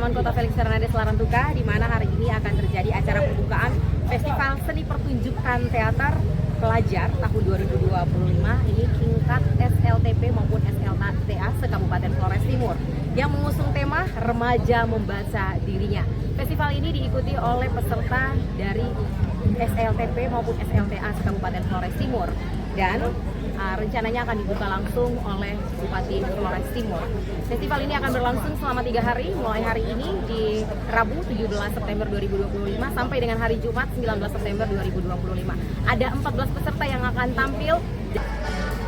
Taman Kota Felix Fernandez Larantuka, di mana hari ini akan terjadi acara pembukaan Festival Seni Pertunjukan Teater Pelajar tahun 2025 ini tingkat SLTP maupun SLTA se-Kabupaten Flores Timur yang mengusung tema Remaja Membaca Dirinya. Festival ini diikuti oleh peserta dari SLTP maupun SLTA se-Kabupaten Flores Timur dan rencananya akan dibuka langsung oleh Bupati Flores Timur. Festival ini akan berlangsung selama 3 hari, mulai hari ini di Rabu 17 September 2025 sampai dengan hari Jumat 19 September 2025. Ada 14 peserta yang akan tampil.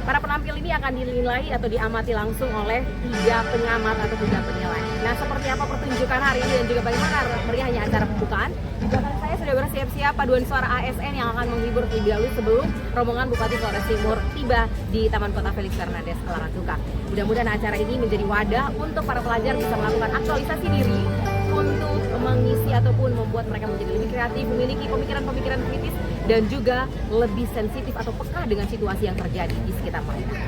Para penampil ini akan dinilai atau diamati langsung oleh 3 pengamat atau 3 penilai. Nah, seperti apa pertunjukan hari ini dan juga bagaimana meriahnya acara pembukaan? Di belakang saya sudah bersiap-siap paduan suara ASN yang akan menghibur terlebih dahulu sebelum rombongan Bupati Flores Timur tiba di Taman Kota Felix Fernandez Larantuka. Mudah-mudahan acara ini menjadi wadah untuk para pelajar bisa melakukan aktualisasi diri untuk mengisi ataupun membuat mereka menjadi lebih kreatif, memiliki pemikiran-pemikiran kritis dan juga lebih sensitif atau peka dengan situasi yang terjadi di sekitar mereka.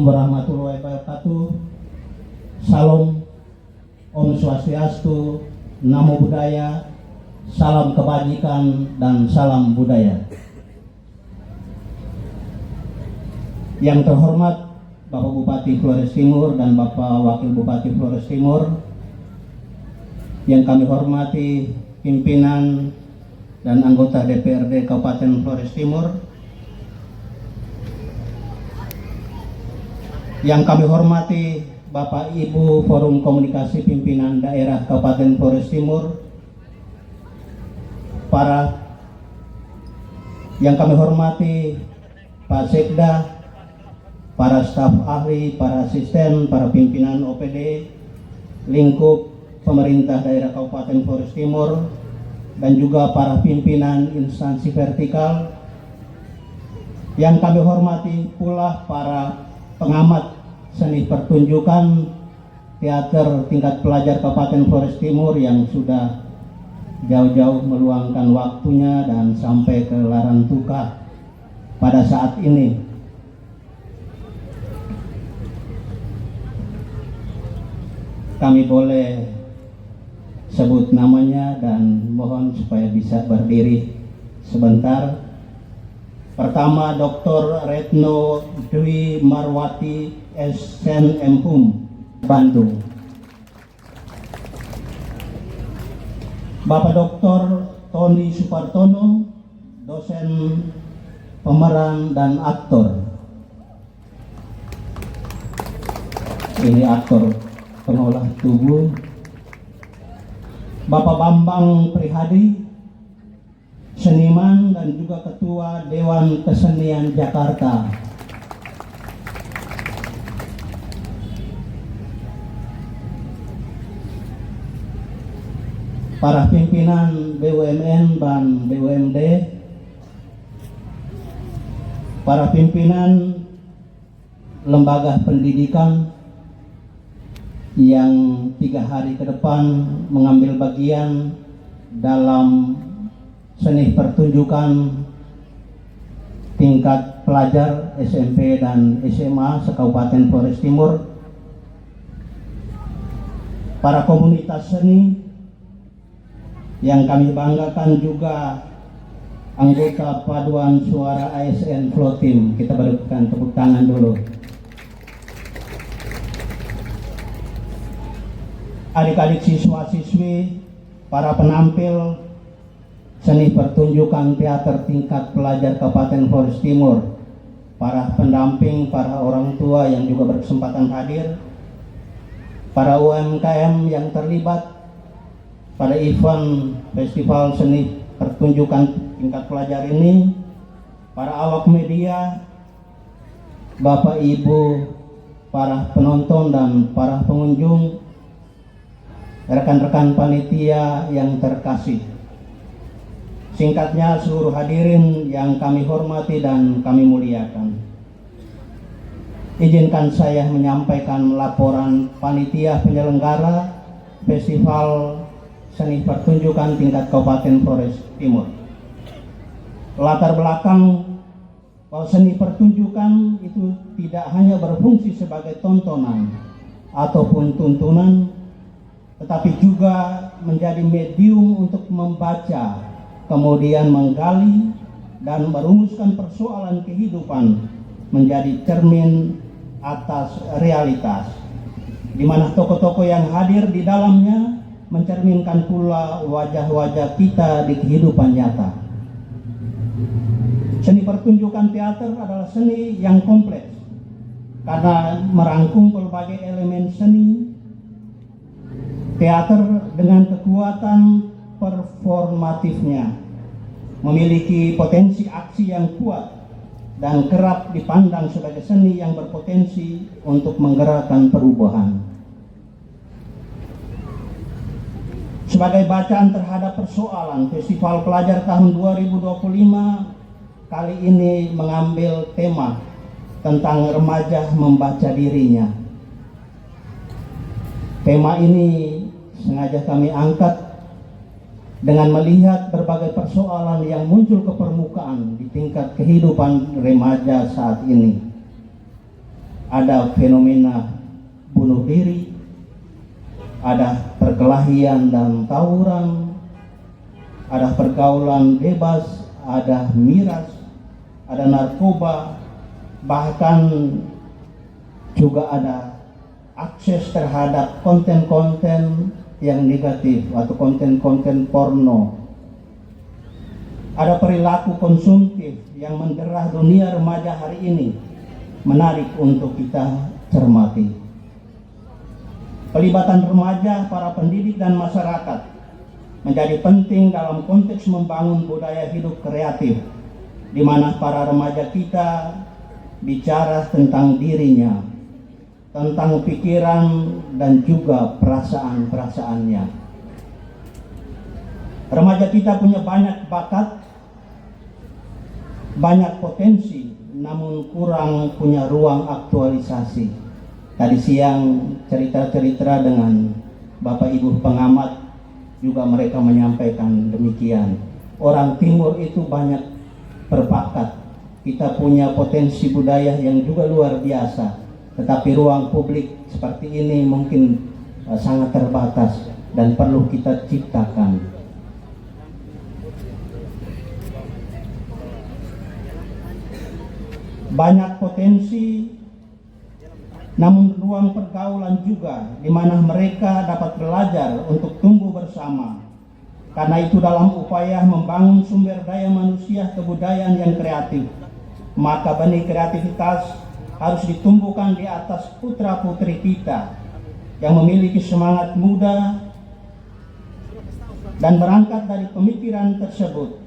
Assalamualaikum warahmatullahi wabarakatuh. Salam, Om Swastiastu, Namo Buddhaya, salam kebajikan dan salam budaya. Yang terhormat Bapak Bupati Flores Timur dan Bapak Wakil Bupati Flores Timur, yang kami hormati pimpinan dan anggota DPRD Kabupaten Flores Timur, yang kami hormati Bapak Ibu Forum Komunikasi Pimpinan Daerah Kabupaten Flores Timur, yang kami hormati Pak Sekda, para staf ahli, para asisten, para pimpinan OPD, lingkup pemerintah daerah Kabupaten Flores Timur, dan juga para pimpinan instansi vertikal. Yang kami hormati pula para pengamat seni pertunjukan teater tingkat pelajar Kabupaten Flores Timur yang sudah jauh-jauh meluangkan waktunya dan sampai ke Larantuka pada saat ini. Kami boleh sebut namanya dan mohon supaya bisa berdiri sebentar. Pertama, Dr. Retno Dwi Marwati SNMHUM, Bandung. Bapak Dr. Tony Supartono, dosen pemeran dan aktor. Ini aktor pengolah tubuh. Bapak Bambang Prihadi, seniman dan juga Ketua Dewan Kesenian Jakarta. Para pimpinan BUMN dan BUMD, para pimpinan lembaga pendidikan yang 3 hari ke depan mengambil bagian dalam seni pertunjukan tingkat pelajar SMP dan SMA se-Kabupaten Flores Timur, para komunitas seni yang kami banggakan juga anggota paduan suara ASN Flotim. Kita berikan tepuk tangan dulu. Adik-adik siswa-siswi, para penampil seni pertunjukan teater tingkat pelajar Kabupaten Flores Timur, para pendamping, para orang tua yang juga berkesempatan hadir, para UMKM yang terlibat pada event festival seni pertunjukan tingkat pelajar ini, para awak media, Bapak Ibu, para penonton dan para pengunjung, rekan-rekan panitia yang terkasih. Singkatnya, seluruh hadirin yang kami hormati dan kami muliakan. Izinkan saya menyampaikan laporan panitia penyelenggara Festival Seni Pertunjukan tingkat Kabupaten Flores Timur. Latar belakang bahwa seni pertunjukan itu tidak hanya berfungsi sebagai tontonan ataupun tuntunan, tetapi juga menjadi medium untuk membaca, kemudian menggali dan merumuskan persoalan kehidupan menjadi cermin atas realitas, di mana tokoh-tokoh yang hadir di dalamnya mencerminkan pula wajah-wajah kita di kehidupan nyata. Seni pertunjukan teater adalah seni yang kompleks karena merangkum berbagai elemen seni. Teater dengan kekuatan performatifnya memiliki potensi aksi yang kuat dan kerap dipandang sebagai seni yang berpotensi untuk menggerakkan perubahan. Sebagai bacaan terhadap persoalan, Festival Pelajar tahun 2025 kali ini mengambil tema tentang remaja membaca dirinya. Tema ini sengaja kami angkat dengan melihat berbagai persoalan yang muncul ke permukaan di tingkat kehidupan remaja saat ini. ada fenomena bunuh diri, ada perkelahian dan tawuran, ada pergaulan bebas, ada miras, ada narkoba, bahkan juga ada akses terhadap konten-konten yang negatif atau konten-konten porno. Ada perilaku konsumtif yang menderah dunia remaja hari ini, menarik untuk kita cermati. Pelibatan remaja, para pendidik dan masyarakat menjadi penting dalam konteks membangun budaya hidup kreatif, di mana para remaja kita bicara tentang dirinya, tentang pikiran dan juga perasaan-perasaannya. Remaja kita punya banyak bakat, banyak potensi, namun kurang punya ruang aktualisasi. Tadi siang cerita-cerita dengan Bapak Ibu pengamat juga mereka menyampaikan demikian. Orang Timur itu banyak berbakat. Kita punya potensi budaya yang juga luar biasa. Tetapi ruang publik seperti ini mungkin sangat terbatas dan perlu kita ciptakan. Banyak potensi, namun ruang pergaulan juga di mana mereka dapat belajar untuk tumbuh bersama. Karena itu dalam upaya membangun sumber daya manusia kebudayaan yang kreatif, maka benih kreativitas harus ditumbuhkan di atas putra-putri kita yang memiliki semangat muda. Dan berangkat dari pemikiran tersebut,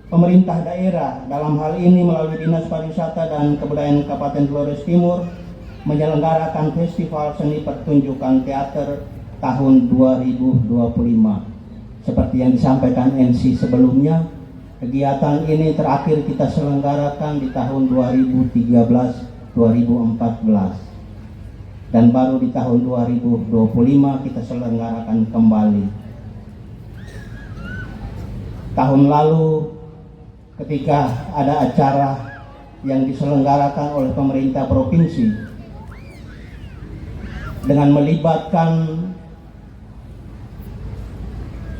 pemerintah daerah dalam hal ini melalui Dinas Pariwisata dan Kebudayaan Kabupaten Flores Timur menyelenggarakan Festival Seni Pertunjukan Teater tahun 2025. Seperti yang disampaikan NC sebelumnya, kegiatan ini terakhir kita selenggarakan di tahun 2013-2014 dan baru di tahun 2025 kita selenggarakan kembali. Tahun lalu ketika ada acara yang diselenggarakan oleh pemerintah provinsi dengan melibatkan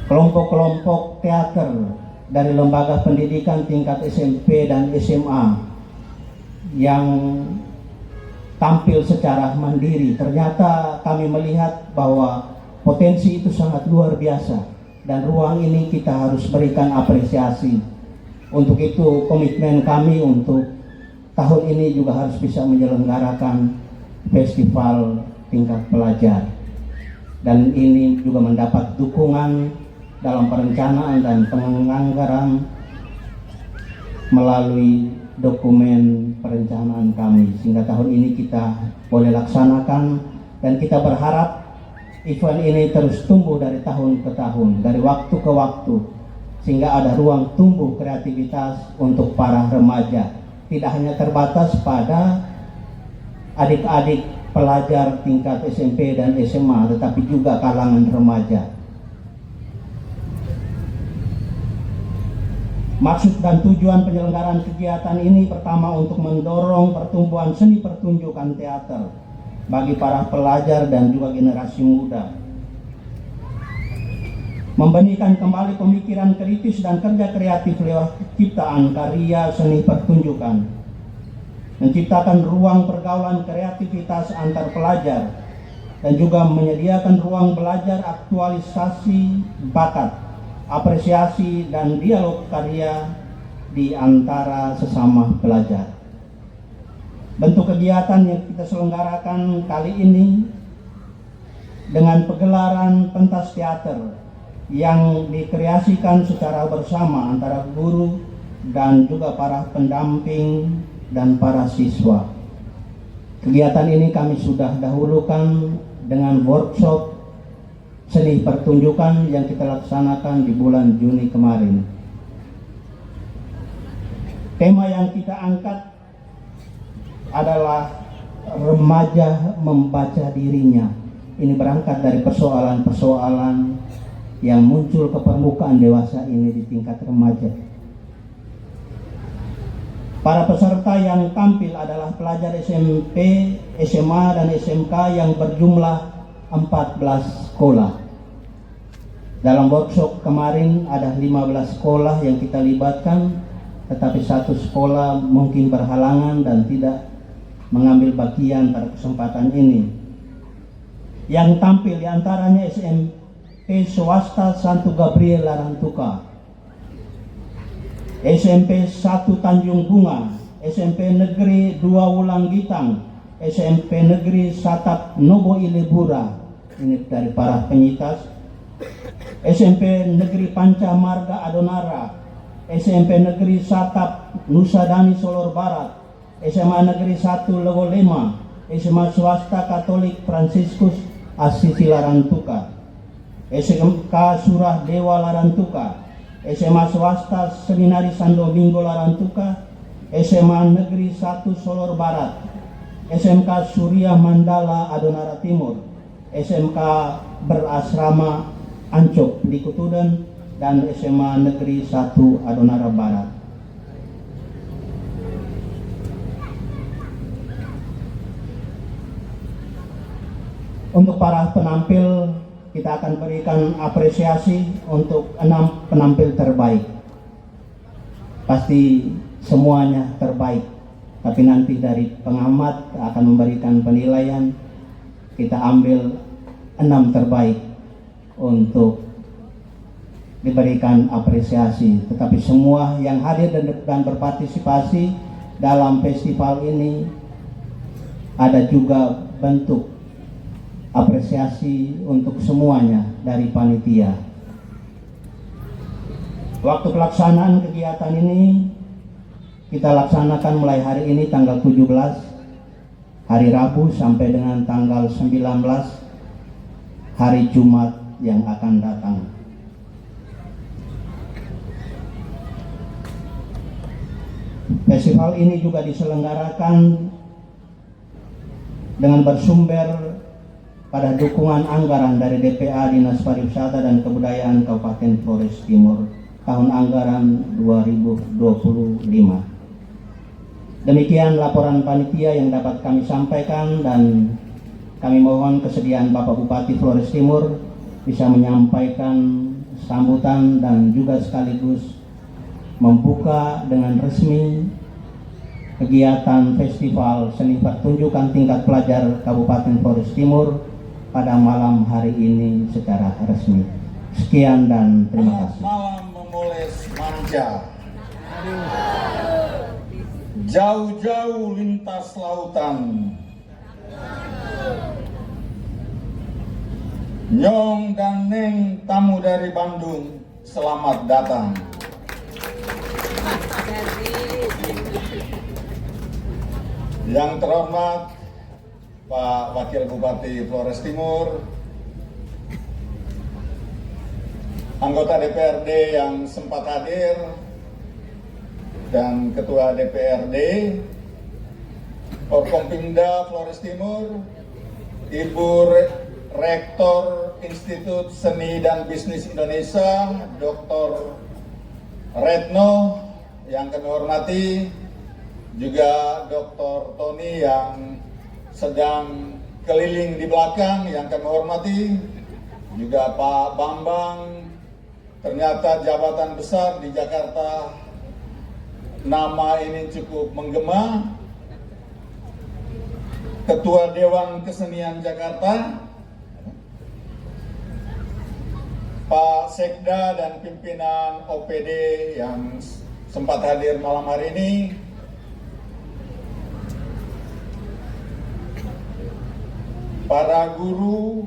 kelompok-kelompok teater dari lembaga pendidikan tingkat SMP dan SMA yang tampil secara mandiri. Ternyata kami melihat bahwa potensi itu sangat luar biasa dan ruang ini kita harus berikan apresiasi. Untuk itu komitmen kami untuk tahun ini juga harus bisa menyelenggarakan festival tingkat pelajar, dan ini juga mendapat dukungan dalam perencanaan dan penganggaran melalui dokumen perencanaan kami, sehingga tahun ini kita boleh laksanakan. Dan kita berharap event ini terus tumbuh dari tahun ke tahun, dari waktu ke waktu, sehingga ada ruang tumbuh kreativitas untuk para remaja, tidak hanya terbatas pada adik-adik pelajar tingkat SMP dan SMA, tetapi juga kalangan remaja. Maksud dan tujuan penyelenggaraan kegiatan ini pertama untuk mendorong pertumbuhan seni pertunjukan teater bagi para pelajar dan juga generasi muda, membenihkan kembali pemikiran kritis dan kerja kreatif lewat ciptaan karya seni pertunjukan, menciptakan ruang pergaulan kreativitas antar pelajar, dan juga menyediakan ruang belajar aktualisasi bakat, apresiasi dan dialog karya di antara sesama pelajar. Bentuk kegiatan yang kita selenggarakan kali ini dengan pegelaran pentas teater yang dikreasikan secara bersama antara guru dan juga para pendamping dan para siswa. Kegiatan ini kami sudah dahulukan dengan workshop seni pertunjukan yang kita laksanakan di bulan Juni kemarin. Tema yang kita angkat adalah remaja membaca dirinya. Ini berangkat dari persoalan-persoalan yang muncul ke permukaan dewasa ini di tingkat remaja. Para peserta yang tampil adalah pelajar SMP, SMA, dan SMK yang berjumlah 14 sekolah. Dalam workshop kemarin ada 15 sekolah yang kita libatkan, tetapi satu sekolah mungkin berhalangan dan tidak mengambil bagian pada kesempatan ini. Yang tampil diantaranya SMP swasta Santo Gabriel Larantuka, SMP 1 Tanjung Bunga, SMP Negeri 2 Wulang Gitang, SMP Negeri Satap Nobo Ilebura, ini dari para penyintas, SMP Negeri Panca Marga Adonara, SMP Negeri Satap Nusa Dani Solor Barat, SMA Negeri 1 Lewolema, SMA Swasta Katolik Fransiskus Asisi Larantuka, SMK Surah Dewa Larantuka, SMA Swasta Seminari San Domingo Larantuka, SMA Negeri 1 Solor Barat, SMK Surya Mandala Adonara Timur, SMK Berasrama Ancok Likutudan, dan SMA Negeri 1 Adonara Barat. Untuk para penampil, kita akan berikan apresiasi untuk 6 penampil terbaik. Pasti semuanya terbaik, tapi nanti dari pengamat akan memberikan penilaian. Kita ambil 6 terbaik untuk diberikan apresiasi. Tetapi semua yang hadir dan berpartisipasi dalam festival ini ada juga bentuk apresiasi untuk semuanya dari panitia. Waktu pelaksanaan kegiatan ini kita laksanakan mulai hari ini tanggal 17 hari Rabu sampai dengan tanggal 19 hari Jumat yang akan datang. Festival ini juga diselenggarakan dengan bersumber pada dukungan anggaran dari DPA Dinas Pariwisata dan Kebudayaan Kabupaten Flores Timur tahun anggaran 2025. Demikian laporan panitia yang dapat kami sampaikan, dan kami mohon kesediaan Bapak Bupati Flores Timur bisa menyampaikan sambutan dan juga sekaligus membuka dengan resmi kegiatan Festival Seni Pertunjukan Tingkat Pelajar Kabupaten Flores Timur pada malam hari ini secara resmi. Sekian dan terima kasih. Malam memoles manja, jauh-jauh lintas lautan, Nyong dan Neng tamu dari Bandung, selamat datang. Yang terhormat Pak Wakil Bupati Flores Timur, anggota DPRD yang sempat hadir, dan Ketua DPRD, Forkompimda Flores Timur, Ibu Rektor Institut Seni dan Bisnis Indonesia, Dr. Retno yang kami hormati, juga Dr. Tony yang sedang keliling di belakang yang kami hormati, juga Pak Bambang, ternyata jabatan besar di Jakarta, nama ini cukup menggema, Ketua Dewan Kesenian Jakarta, Pak Sekda dan pimpinan OPD yang sempat hadir malam hari ini, para guru,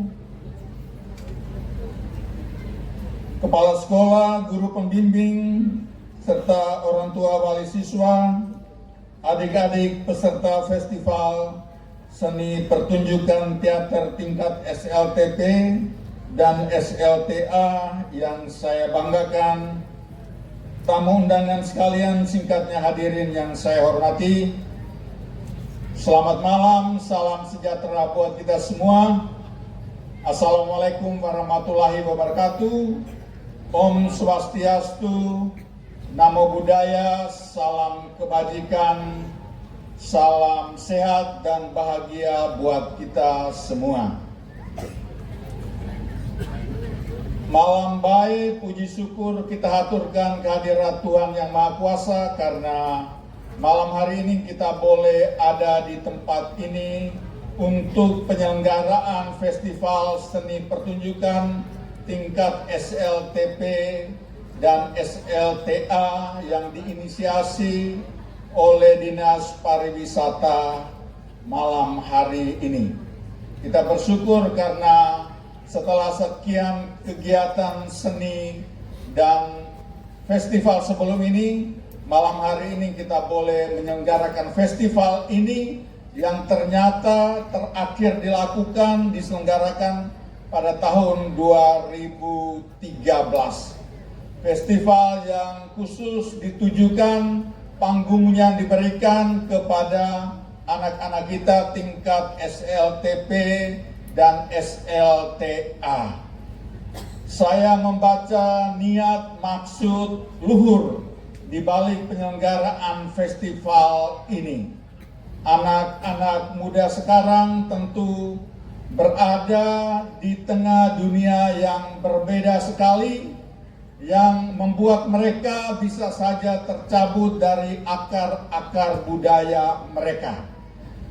kepala sekolah, guru pembimbing, serta orang tua wali siswa, adik-adik peserta Festival Seni Pertunjukan Teater Tingkat SLTP dan SLTA yang saya banggakan, tamu undangan sekalian, singkatnya hadirin yang saya hormati, selamat malam, salam sejahtera buat kita semua. Assalamualaikum warahmatullahi wabarakatuh. Om Swastiastu, Namo Buddhaya, salam kebajikan, salam sehat dan bahagia buat kita semua. Malam baik, puji syukur kita haturkan kehadirat Tuhan Yang Maha Kuasa karena malam hari ini kita boleh ada di tempat ini untuk penyelenggaraan Festival Seni Pertunjukan tingkat SLTP dan SLTA yang diinisiasi oleh Dinas Pariwisata malam hari ini. Kita bersyukur karena setelah sekian kegiatan seni dan festival sebelum ini, malam hari ini kita boleh menyelenggarakan festival ini yang ternyata terakhir diselenggarakan pada tahun 2013. Festival yang khusus ditujukan, panggungnya diberikan kepada anak-anak kita tingkat SLTP dan SLTA. Saya membaca niat maksud luhur di balik penyelenggaraan festival ini. Anak-anak muda sekarang tentu berada di tengah dunia yang berbeda sekali, yang membuat mereka bisa saja tercabut dari akar-akar budaya mereka.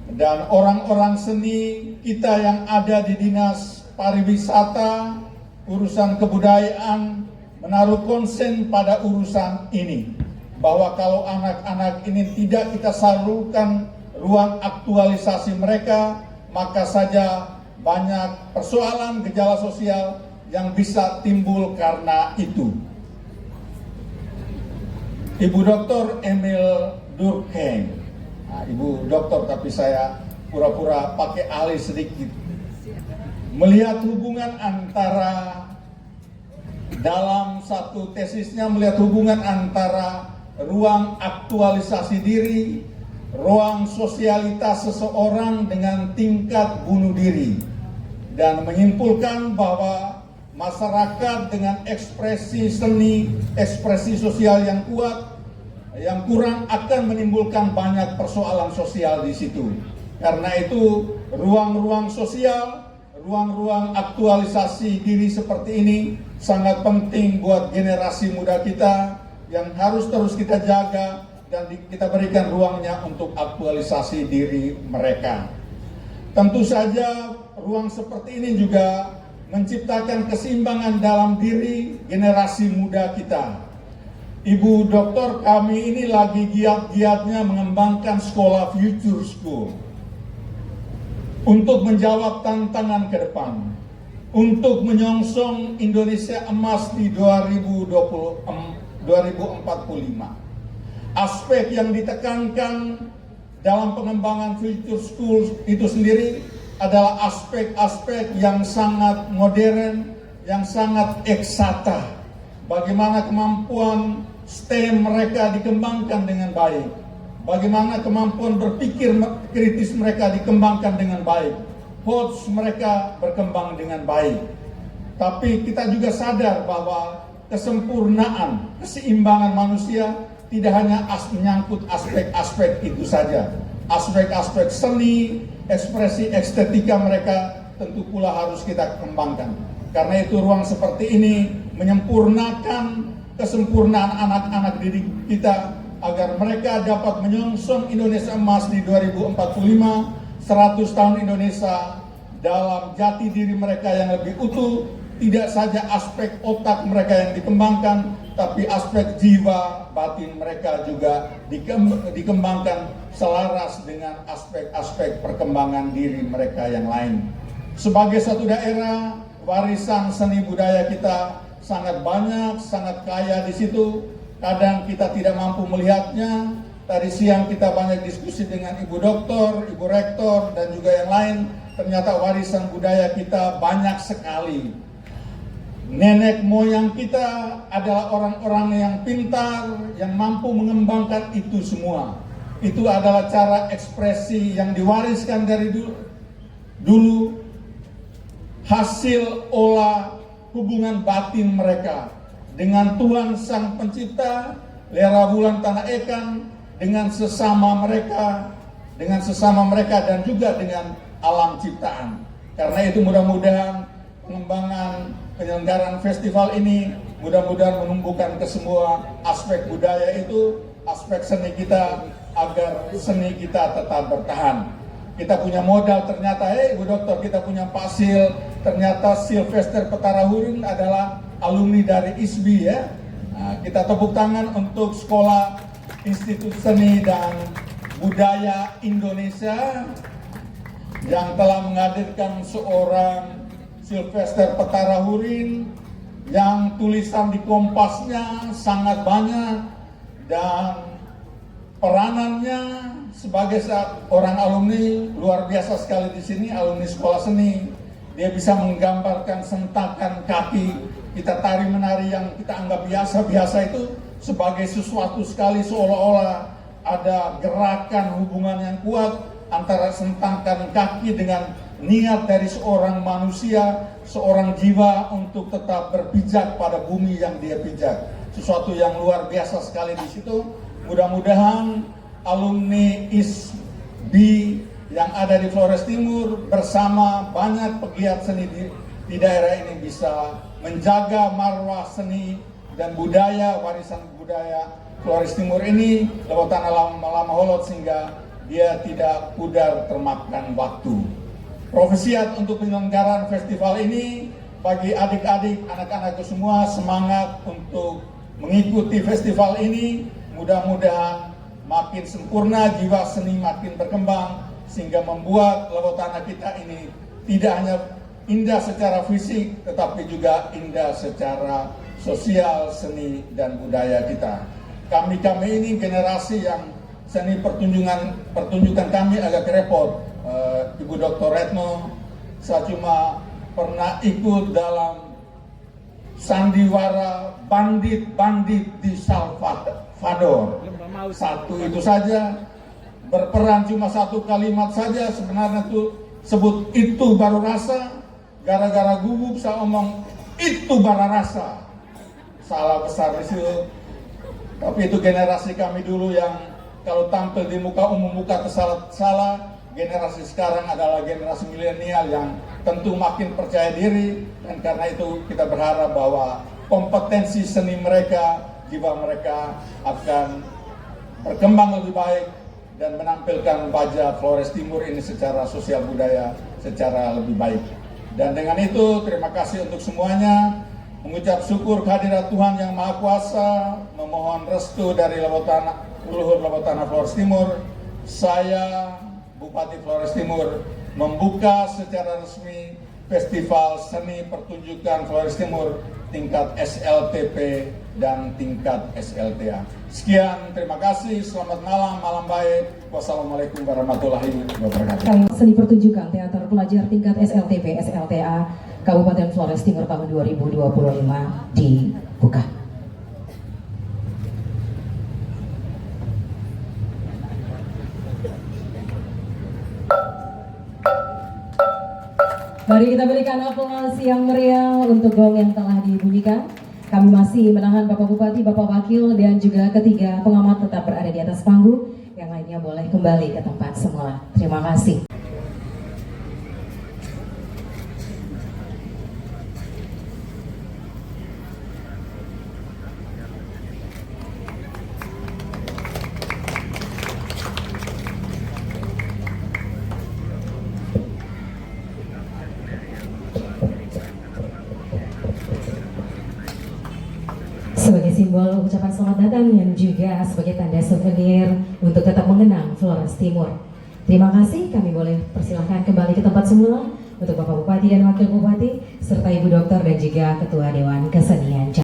Dan orang-orang seni kita yang ada di Dinas Pariwisata, urusan kebudayaan, menaruh konsen pada urusan ini. Bahwa kalau anak-anak ini tidak kita salurkan ruang aktualisasi mereka, maka saja banyak persoalan gejala sosial yang bisa timbul karena itu. Ibu Dr. Emil Durkheim, Ibu Dokter tapi saya pura-pura pakai alih sedikit, melihat hubungan antara, dalam satu tesisnya melihat hubungan antara ruang aktualisasi diri, ruang sosialitas seseorang dengan tingkat bunuh diri, dan menyimpulkan bahwa masyarakat dengan ekspresi seni, ekspresi sosial yang kuat, yang kurang akan menimbulkan banyak persoalan sosial di situ. Karena itu ruang-ruang sosial, ruang-ruang aktualisasi diri seperti ini sangat penting buat generasi muda kita yang harus terus kita jaga dan kita berikan ruangnya untuk aktualisasi diri mereka. Tentu saja ruang seperti ini juga menciptakan keseimbangan dalam diri generasi muda kita. Ibu Dokter, kami ini lagi giat-giatnya mengembangkan sekolah Future School untuk menjawab tantangan ke depan, untuk menyongsong Indonesia Emas di 2045. Aspek yang ditekankan dalam pengembangan Future School itu sendiri adalah aspek-aspek yang sangat modern, yang sangat eksakta. Bagaimana kemampuan STEM mereka dikembangkan dengan baik, bagaimana kemampuan berpikir kritis mereka dikembangkan dengan baik, HOTS mereka berkembang dengan baik. Tapi kita juga sadar bahwa kesempurnaan, keseimbangan manusia tidak hanya menyangkut aspek-aspek itu saja. Aspek-aspek seni, ekspresi estetika mereka tentu pula harus kita kembangkan. Karena itu ruang seperti ini menyempurnakan kesempurnaan anak-anak didik kita agar mereka dapat menyongsong Indonesia Emas di 2045, 100 tahun Indonesia dalam jati diri mereka yang lebih utuh. Tidak saja aspek otak mereka yang dikembangkan, tapi aspek jiwa batin mereka juga dikembangkan selaras dengan aspek-aspek perkembangan diri mereka yang lain. Sebagai satu daerah, warisan seni budaya kita sangat banyak, sangat kaya di situ. Kadang kita tidak mampu melihatnya. Tadi siang kita banyak diskusi dengan Ibu Dokter, Ibu Rektor, dan juga yang lain. Ternyata warisan budaya kita banyak sekali. Nenek moyang kita adalah orang-orang yang pintar, yang mampu mengembangkan itu semua. Itu adalah cara ekspresi yang diwariskan dari dulu, hasil olah hubungan batin mereka dengan Tuhan Sang Pencipta, Lera Bulan Tanah Ekan dengan sesama mereka dan juga dengan alam ciptaan. Karena itu mudah-mudahan pengembangan penyelenggaraan festival ini mudah-mudahan menumbuhkan ke semua aspek budaya itu, aspek seni kita, agar seni kita tetap bertahan. Kita punya modal ternyata, Bu Dokter, kita punya Pak Sil, ternyata Sylvester Petarahurin adalah alumni dari ISBI ya. Nah, kita tepuk tangan untuk Sekolah Institut Seni dan Budaya Indonesia yang telah menghadirkan seorang Sylvester Petarahurin yang tulisan di Kompasnya sangat banyak dan peranannya sebagai orang alumni luar biasa sekali di sini, alumni sekolah seni. Dia bisa menggambarkan sentakan kaki kita tari menari yang kita anggap biasa-biasa itu sebagai sesuatu sekali, seolah-olah ada gerakan hubungan yang kuat antara sentakan kaki dengan niat dari seorang manusia, seorang jiwa untuk tetap berpijak pada bumi yang dia pijak. Sesuatu yang luar biasa sekali di situ. Mudah-mudahan alumni ISBI yang ada di Flores Timur bersama banyak pegiat seni di daerah ini bisa menjaga marwah seni dan budaya, warisan budaya Flores Timur ini lewat tanah lama holot sehingga dia tidak pudar termakan waktu. Profesiat untuk penyelenggaraan festival ini bagi adik-adik, anak-anakku semua, semangat untuk mengikuti festival ini. Mudah-mudahan makin sempurna, jiwa seni makin berkembang sehingga membuat lewat tanah kita ini tidak hanya indah secara fisik tetapi juga indah secara sosial, seni dan budaya kita. Kami ini generasi yang seni pertunjukan kami agak repot. Ibu Dr. Retno, saya cuma pernah ikut dalam sandiwara bandit-bandit di Salvador. Satu itu saja, berperan cuma satu kalimat saja, sebenarnya itu sebut itu baru rasa. Gara-gara gugup saya omong itu baru rasa. Salah besar di situ. Tapi itu generasi kami dulu yang kalau tampil di muka umum muka salah. Generasi sekarang adalah generasi milenial yang tentu makin percaya diri, dan karena itu kita berharap bahwa kompetensi seni mereka, jiwa mereka akan berkembang lebih baik dan menampilkan wajah Flores Timur ini secara sosial budaya secara lebih baik. Dan dengan itu terima kasih untuk semuanya, mengucap syukur kehadirat Tuhan Yang Maha Kuasa, memohon restu dari leluhur Lewat Tanah Flores Timur. Saya Bupati Flores Timur membuka secara resmi Festival Seni Pertunjukan Flores Timur tingkat SLTP dan tingkat SLTA. Sekian, terima kasih, selamat malam, malam baik. Wassalamualaikum warahmatullahi wabarakatuh. Seni Pertunjukan Teater Pelajar tingkat SLTP SLTA Kabupaten Flores Timur tahun 2025 dibuka. Mari kita berikan aplaus yang meriah untuk gong yang telah dibunyikan. Kami masih menahan Bapak Bupati, Bapak Wakil, dan juga ketiga pengamat tetap berada di atas panggung. Yang lainnya boleh kembali ke tempat semula. Terima kasih. Sebagai simbol ucapan selamat datang dan juga sebagai tanda souvenir untuk tetap mengenang Flores Timur. Terima kasih, kami boleh persilahkan kembali ke tempat semula untuk Bapak Bupati dan Wakil Bupati serta Ibu Dokter dan juga Ketua Dewan Kesenian.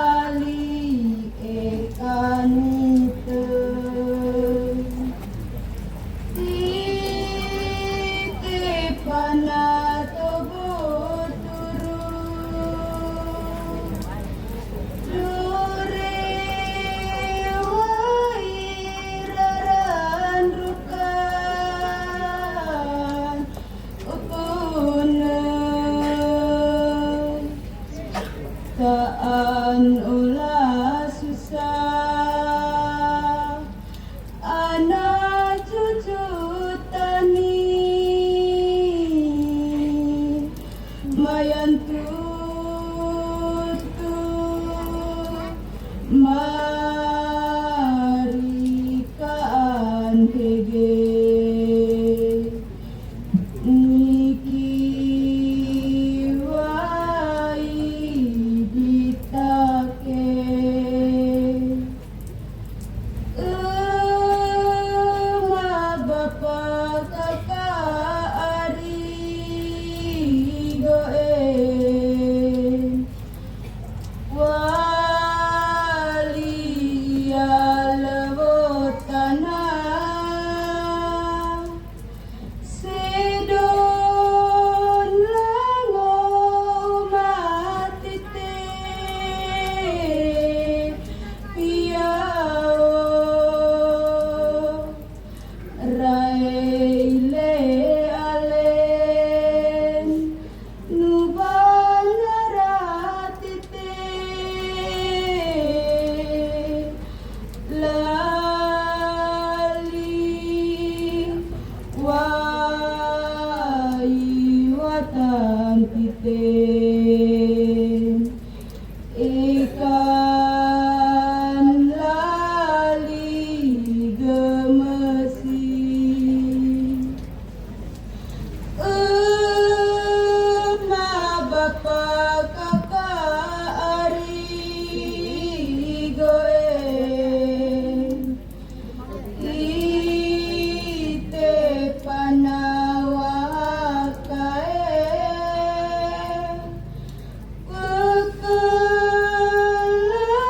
lali ekanute titipana tobuturu lure wairaran rukan upuna taan ulah susah anak cucu tani mayan tutu mari kaan hege niki wai ditake bapa kakak ari goen wali alwotana sedon lango matite piao raile alen nubaratite lali wai watan tite ikan lali gemesi ma bapa kakak ari goen ite panawakae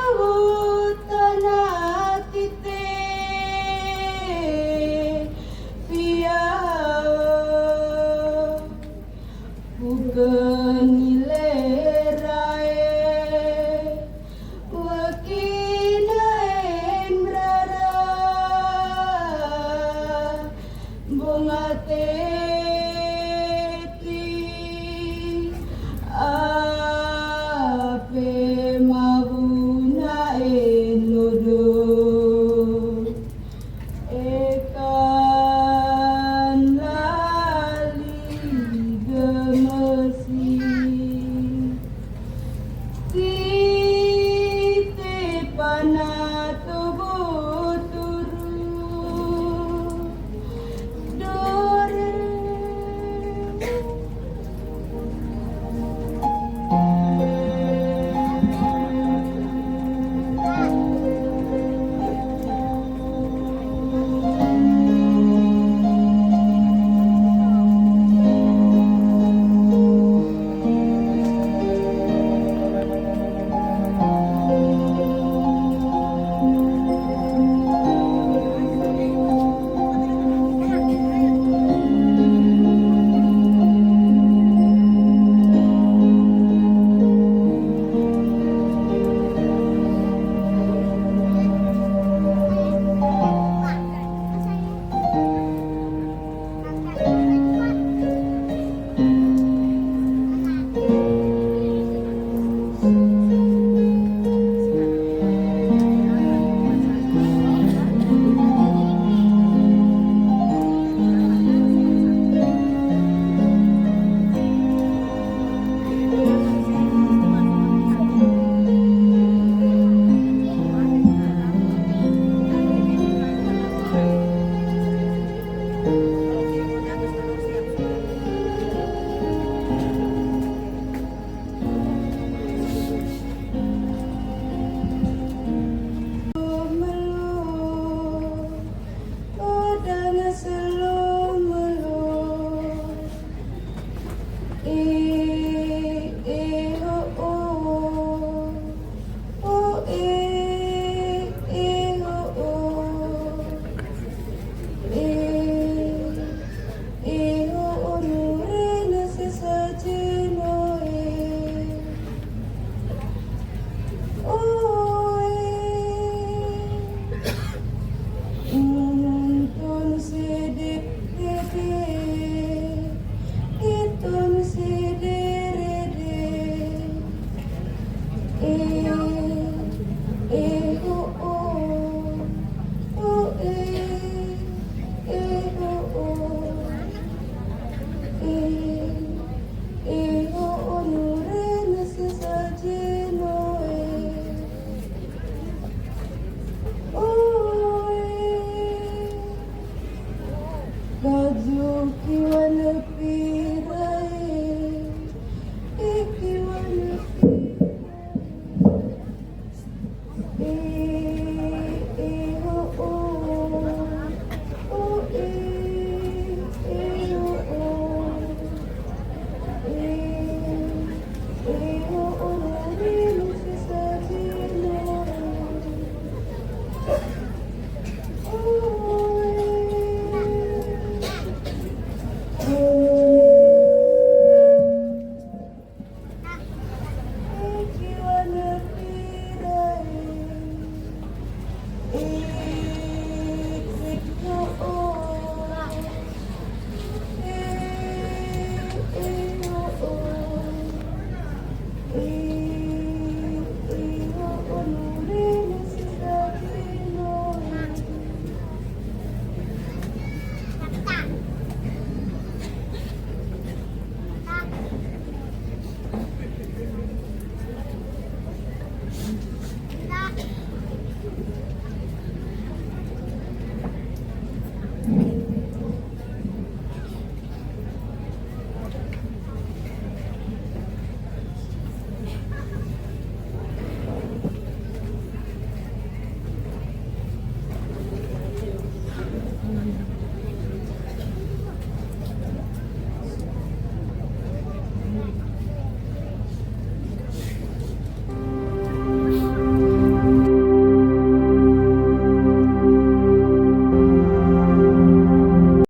kekelewutan atite piao bukan